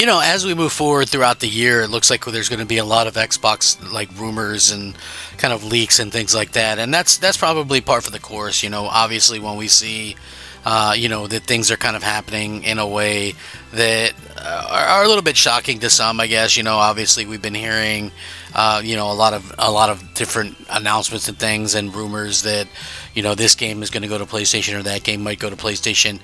As we move forward throughout the year, it looks like there's going to be a lot of Xbox like rumors and kind of leaks and things like that, and that's probably part for the course. Obviously when we see, that things are kind of happening in a way that are a little bit shocking to some, I guess. Obviously we've been hearing, a lot of different announcements and things and rumors that, this game is going to go to PlayStation or that game might go to PlayStation.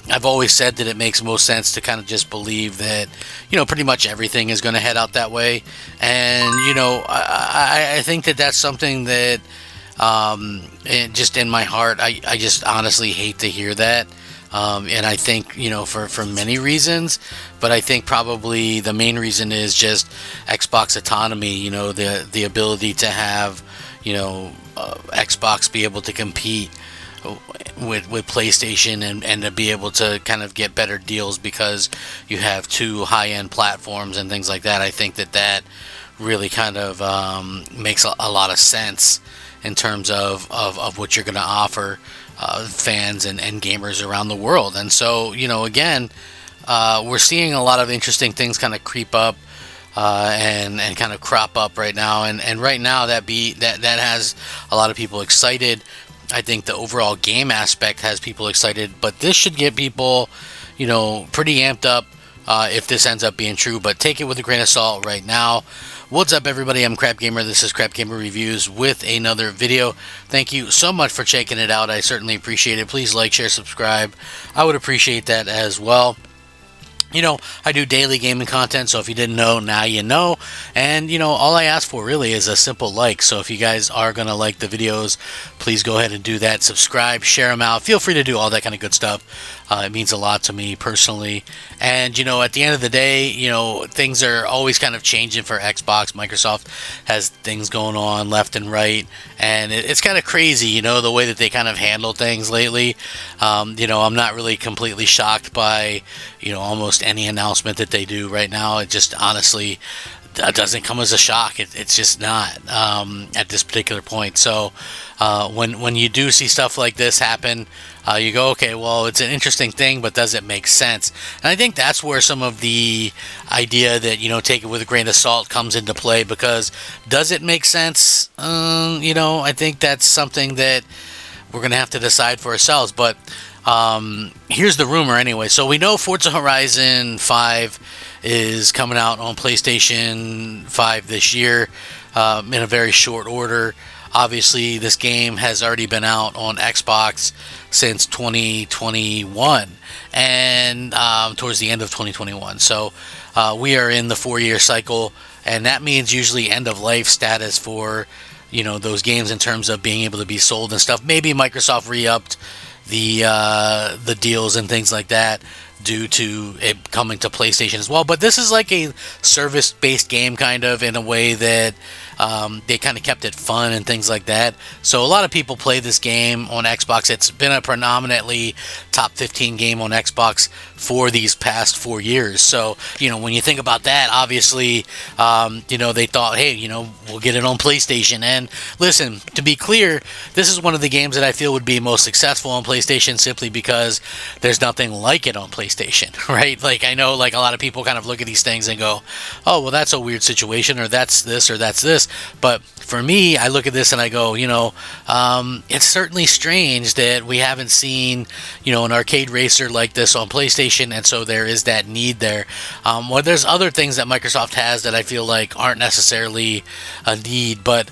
I've always said that it makes most sense to kind of just believe that, pretty much everything is going to head out that way. And, I think that that's something that, just in my heart, I just honestly hate to hear that. And I think, for many reasons, but I think probably the main reason is just Xbox autonomy, the ability to have, Xbox be able to compete with PlayStation and to be able to kind of get better deals because you have two high-end platforms and things like that. I think that really kind of makes a lot of sense in terms of what you're going to offer fans and gamers around the world. And so, again, we're seeing a lot of interesting things kind of creep up and kind of crop up right now. And right now that has a lot of people excited. I think the overall game aspect has people excited, but this should get people, pretty amped up if this ends up being true. But take it with a grain of salt right now. What's up, everybody? I'm Crap Gamer. This is Crap Gamer Reviews with another video. Thank you so much for checking it out. I certainly appreciate it. Please like, share, subscribe. I would appreciate that as well. I do daily gaming content, so if you didn't know, now you know. And, all I ask for really is a simple like. So if you guys are going to like the videos, please go ahead and do that. Subscribe, share them out. Feel free to do all that kind of good stuff. It means a lot to me personally. And, at the end of the day, things are always kind of changing for Xbox. Microsoft has things going on left and right. And it's kind of crazy, the way that they kind of handle things lately. I'm not really completely shocked by, almost any announcement that they do right now. It just honestly doesn't come as a shock. It's just not at this particular point. So when you do see stuff like this happen, you go, okay, well, it's an interesting thing, but does it make sense? And I think that's where some of the idea that, take it with a grain of salt comes into play, because does it make sense? I think that's something that we're going to have to decide for ourselves. But here's the rumor anyway. So we know Forza Horizon 5 is coming out on PlayStation 5 this year in a very short order. Obviously, this game has already been out on Xbox since 2021 and towards the end of 2021. So we are in the 4-year cycle, and that means usually end of life status for those games in terms of being able to be sold and stuff. Maybe Microsoft re-upped the deals and things like that due to it coming to PlayStation as well. But this is like a service-based game kind of, in a way that they kind of kept it fun and things like that. So a lot of people play this game on Xbox. It's been a predominantly top 15 game on Xbox for these past 4 years. So, when you think about that, obviously, they thought, hey, we'll get it on PlayStation. And listen, to be clear, this is one of the games that I feel would be most successful on PlayStation, simply because there's nothing like it on PlayStation, right? Like, I know, like, a lot of people kind of look at these things and go, oh, well, that's a weird situation, or that's this, or that's this. But for me, I look at this and I go, it's certainly strange that we haven't seen, an arcade racer like this on PlayStation, and so there is that need there. Well, there's other things that Microsoft has that I feel like aren't necessarily a need. But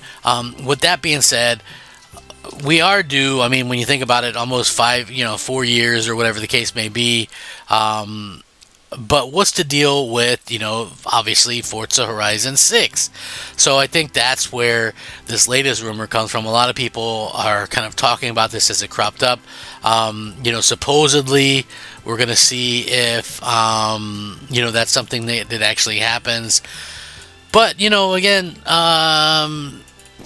with that being said, we are due. I mean, when you think about it, almost 4 years or whatever the case may be. But what's the deal with, obviously Forza Horizon 6? So I think that's where this latest rumor comes from. A lot of people are kind of talking about this as it cropped up. Supposedly we're going to see if, that's something that actually happens. But, again,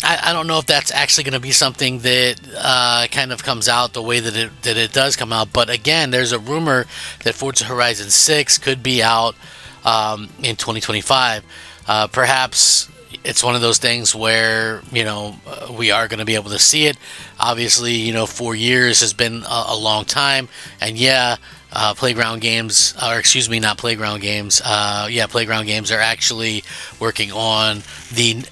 I don't know if that's actually going to be something that kind of comes out the way that it does come out. But again, there's a rumor that Forza Horizon 6 could be out in 2025. Perhaps it's one of those things where, we are going to be able to see it. Obviously, 4 years has been a long time. And yeah, Playground Games, or excuse me, not Playground Games. Playground Games are actually working on the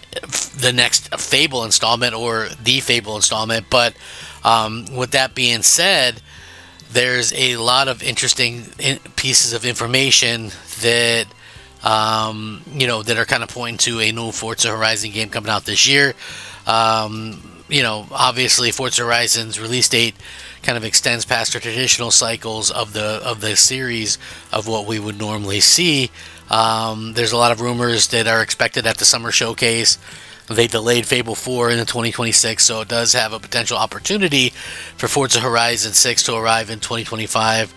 next Fable installment, or the Fable installment. But with that being said, there's a lot of interesting pieces of information that that are kind of pointing to a new Forza Horizon game coming out this year. Obviously Forza Horizon's release date kind of extends past the traditional cycles of the series of what we would normally see. There's a lot of rumors that are expected at the summer showcase. They delayed Fable 4 into 2026, so it does have a potential opportunity for Forza Horizon 6 to arrive in 2025.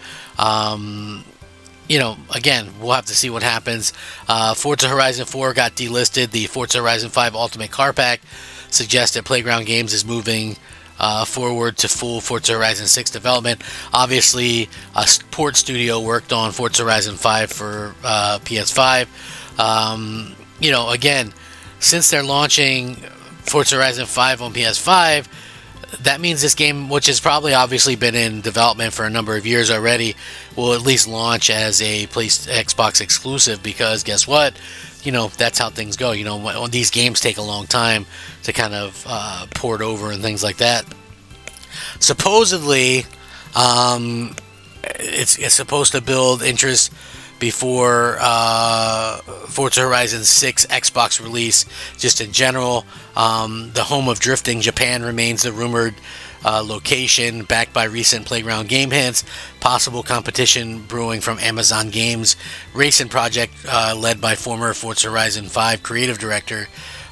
Again, we'll have to see what happens. Forza Horizon 4 got delisted. The Forza Horizon 5 Ultimate Car Pack suggests that Playground Games is moving forward to full Forza Horizon 6 development. Obviously, a port studio worked on Forza Horizon 5 for PS5. Again, since they're launching Forza Horizon 5 on PS5, that means this game, which has probably obviously been in development for a number of years already, will at least launch as a Xbox exclusive, because guess what? That's how things go. When these games take a long time to kind of port over and things like that. Supposedly, it's supposed to build interest before Forza Horizon 6 Xbox release. Just in general, the home of drifting, Japan remains the rumored location, backed by recent Playground game hints. Possible competition brewing from Amazon Games racing project led by former Forza Horizon 5 creative director.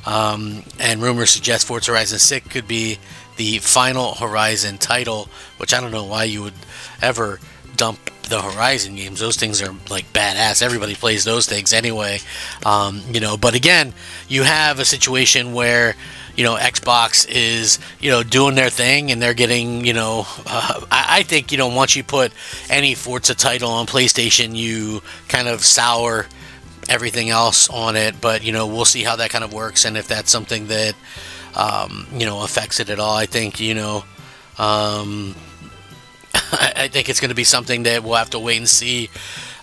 And rumors suggest Forza Horizon 6 could be the final Horizon title, which I don't know why you would ever dump the Horizon games. Those things are like badass. Everybody plays those things anyway. But again, you have a situation where Xbox is doing their thing, and they're getting I think once you put any Forza title on PlayStation, you kind of sour everything else on it. But we'll see how that kind of works, and if that's something that affects it at all. I think I think it's going to be something that we'll have to wait and see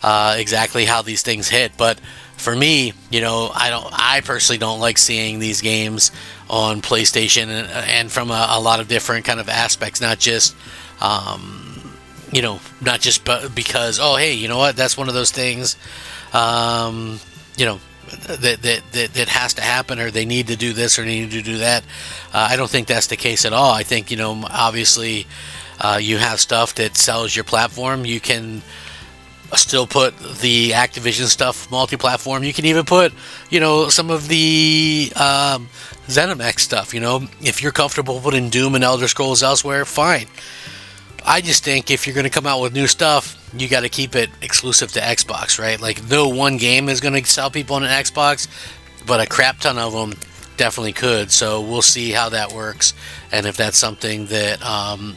exactly how these things hit. But for me, I personally don't like seeing these games on PlayStation, and from a lot of different kind of aspects, not just because, oh hey, you know what, that's one of those things that has to happen, or they need to do this or need to do that. I don't think that's the case at all. I think obviously you have stuff that sells your platform. You can still put the Activision stuff multi-platform. You can even put some of the ZeniMax stuff. If you're comfortable putting Doom and Elder Scrolls elsewhere, fine. I just think if you're going to come out with new stuff, you got to keep it exclusive to Xbox, right? Like, no one game is going to sell people on an Xbox, but a crap ton of them definitely could. So we'll see how that works, and if that's something that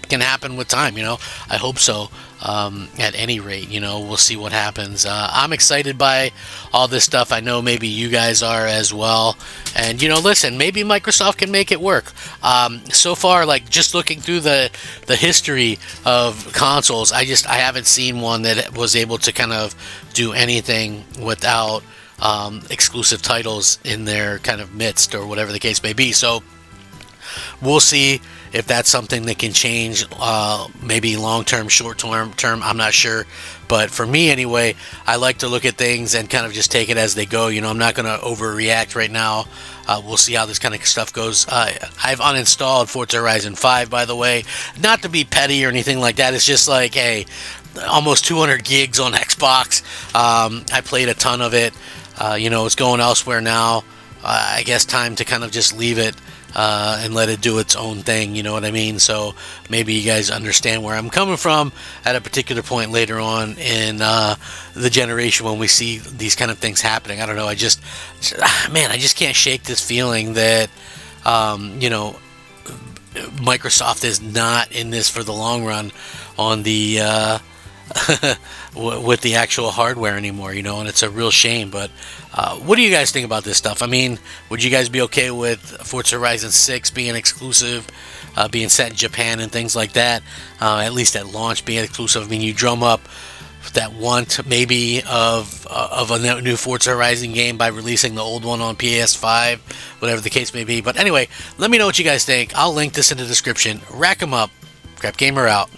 can happen with time. I hope so. At any rate, we'll see what happens. I'm excited by all this stuff. I know maybe you guys are as well. And listen, maybe Microsoft can make it work. So far, like, just looking through the history of consoles, I haven't seen one that was able to kind of do anything without exclusive titles in their kind of midst, or whatever the case may be. So we'll see if that's something that can change, maybe long-term, short-term, I'm not sure. But for me anyway, I like to look at things and kind of just take it as they go. I'm not going to overreact right now. We'll see how this kind of stuff goes. I've uninstalled Forza Horizon 5, by the way. Not to be petty or anything like that. It's just like, hey, almost 200 gigs on Xbox. I played a ton of it. It's going elsewhere now. I guess time to kind of just leave it and let it do its own thing, you know what I mean? So maybe you guys understand where I'm coming from at a particular point later on in the generation when we see these kind of things happening. I don't know, I just can't shake this feeling that Microsoft is not in this for the long run on the with the actual hardware anymore, and it's a real shame. But what do you guys think about this stuff? I mean, would you guys be okay with Forza Horizon 6 being exclusive, being set in Japan and things like that, at least at launch being exclusive? I mean, you drum up that want maybe of a new Forza Horizon game by releasing the old one on PS5, whatever the case may be. But anyway, let me know what you guys think. I'll link this in the description. Rack 'em up. Crap Gamer out.